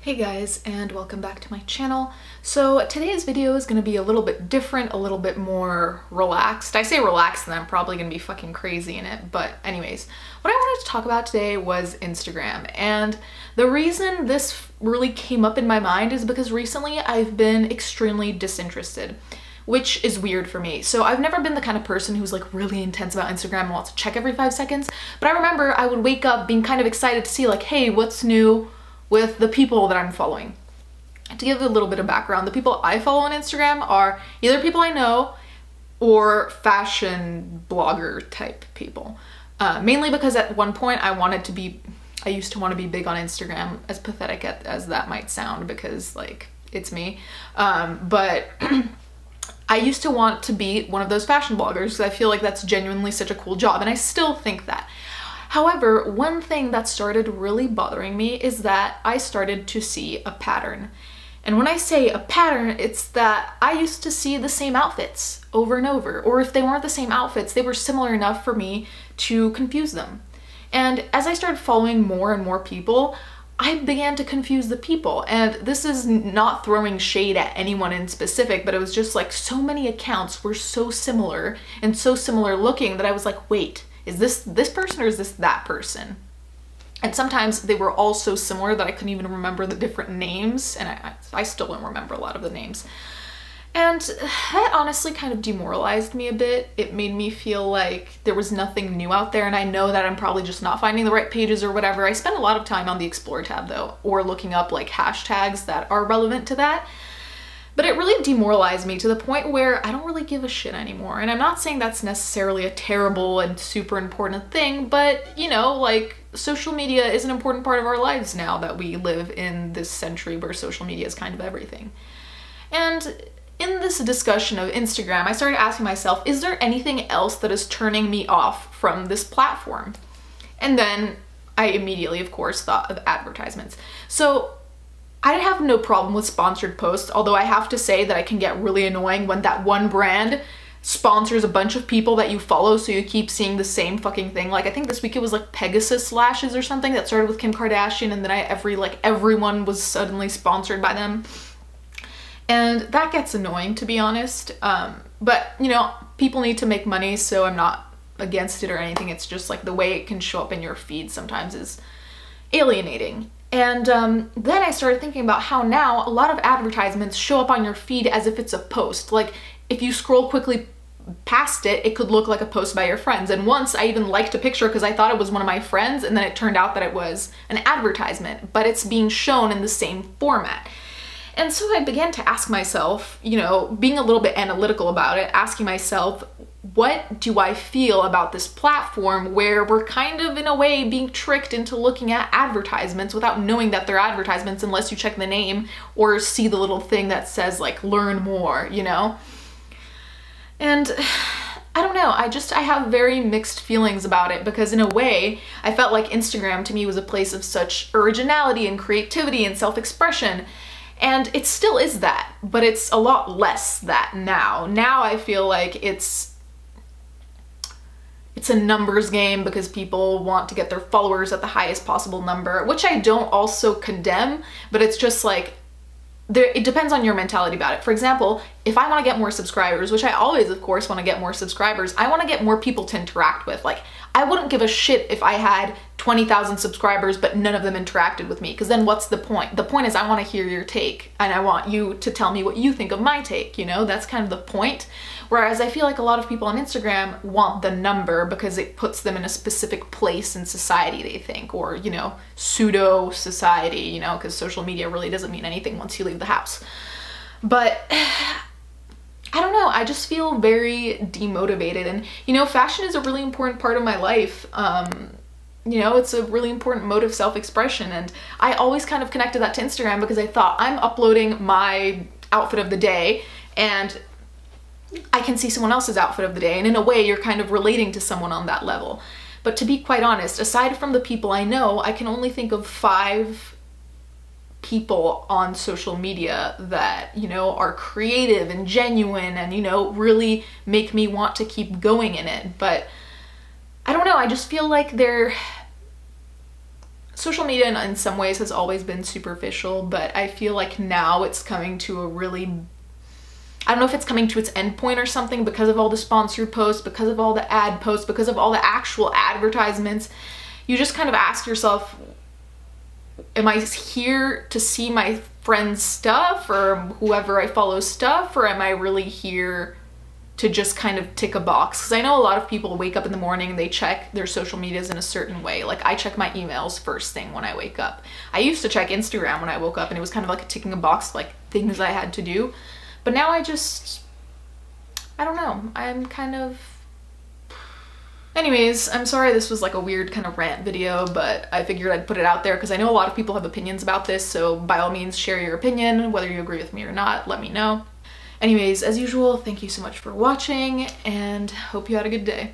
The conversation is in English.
Hey guys, and welcome back to my channel. So today's video is going to be a little bit different, a little bit more relaxed. I say relaxed and I'm probably going to be fucking crazy in it, but anyways, what I wanted to talk about today was Instagram. And the reason this really came up in my mind is because recently I've been extremely disinterested, which is weird for me. So I've never been the kind of person who's like really intense about Instagram and wants to check every 5 seconds, but I remember I would wake up being kind of excited to see like, hey, what's new with the people that I'm following. To give a little bit of background, the people I follow on Instagram are either people I know or fashion blogger type people. Mainly because at one point I used to want to be big on Instagram, as pathetic as that might sound because like it's me. But I used to want to be one of those fashion bloggers because I feel like that's genuinely such a cool job, and I still think that. However, one thing that started really bothering me is that I started to see a pattern. And when I say a pattern, it's that I used to see the same outfits over and over, or if they weren't the same outfits, they were similar enough for me to confuse them. And as I started following more and more people, I began to confuse the people. And this is not throwing shade at anyone in specific, but it was just like so many accounts were so similar and so similar looking that I was like, wait, is this person or is this that person? And sometimes they were all so similar that I couldn't even remember the different names, and I still don't remember a lot of the names. And that honestly kind of demoralized me a bit. It made me feel like there was nothing new out there, and I know that I'm probably just not finding the right pages or whatever. I spend a lot of time on the Explore tab though, or looking up like hashtags that are relevant to that. But it really demoralized me to the point where I don't really give a shit anymore. And I'm not saying that's necessarily a terrible and super important thing, but you know, like social media is an important part of our lives now that we live in this century where social media is kind of everything. And in this discussion of Instagram, I started asking myself, is there anything else that is turning me off from this platform? And then I immediately, of course, thought of advertisements. So I have no problem with sponsored posts, although I have to say that it can get really annoying when that one brand sponsors a bunch of people that you follow, so you keep seeing the same fucking thing. Like I think this week it was like Pegasus lashes or something that started with Kim Kardashian, and then everyone was suddenly sponsored by them. And that gets annoying, to be honest. But you know, people need to make money, so I'm not against it or anything. It's just like the way it can show up in your feed sometimes is alienating. And then I started thinking about how now a lot of advertisements show up on your feed as if it's a post. Like if you scroll quickly past it, it could look like a post by your friends. And once I even liked a picture because I thought it was one of my friends, and then it turned out that it was an advertisement, but it's being shown in the same format. And so I began to ask myself, you know, being a little bit analytical about it, asking myself, what do I feel about this platform where we're kind of in a way being tricked into looking at advertisements without knowing that they're advertisements unless you check the name or see the little thing that says like learn more, you know? And I don't know, I have very mixed feelings about it because in a way I felt like Instagram to me was a place of such originality and creativity and self-expression. And it still is that, but it's a lot less that now. Now I feel like it's a numbers game because people want to get their followers at the highest possible number, which I don't also condemn, but it's just like, it depends on your mentality about it. For example, if I want to get more subscribers, which I always, of course, want to get more subscribers, I want to get more people to interact with. Like, I wouldn't give a shit if I had 20,000 subscribers, but none of them interacted with me, because then what's the point? The point is I want to hear your take, and I want you to tell me what you think of my take, you know? That's kind of the point. Whereas I feel like a lot of people on Instagram want the number because it puts them in a specific place in society, they think, or, you know, pseudo society, you know, because social media really doesn't mean anything once you leave the house. But I don't know, I just feel very demotivated. And, you know, fashion is a really important part of my life. You know, it's a really important mode of self-expression, and I always kind of connected that to Instagram because I thought I'm uploading my outfit of the day and I can see someone else's outfit of the day, and in a way you're kind of relating to someone on that level. But to be quite honest, aside from the people I know, I can only think of 5 people on social media that, you know, are creative and genuine and, you know, really make me want to keep going in it. But I don't know, I just feel like they're social media in some ways has always been superficial, but I feel like now it's coming to a really, I don't know if it's coming to its end point or something, because of all the sponsored posts, because of all the ad posts, because of all the actual advertisements. You just kind of ask yourself, am I here to see my friend's stuff or whoever I follow stuff, or am I really here to just kind of tick a box? Because I know a lot of people wake up in the morning and they check their social medias in a certain way. Like, I check my emails first thing when I wake up. I used to check Instagram when I woke up, and it was kind of like a ticking a box, like things I had to do. But now I don't know. I'm kind of... Anyways, I'm sorry this was like a weird kind of rant video, but I figured I'd put it out there because I know a lot of people have opinions about this, so by all means share your opinion, whether you agree with me or not, let me know. Anyways, as usual, thank you so much for watching, and hope you had a good day.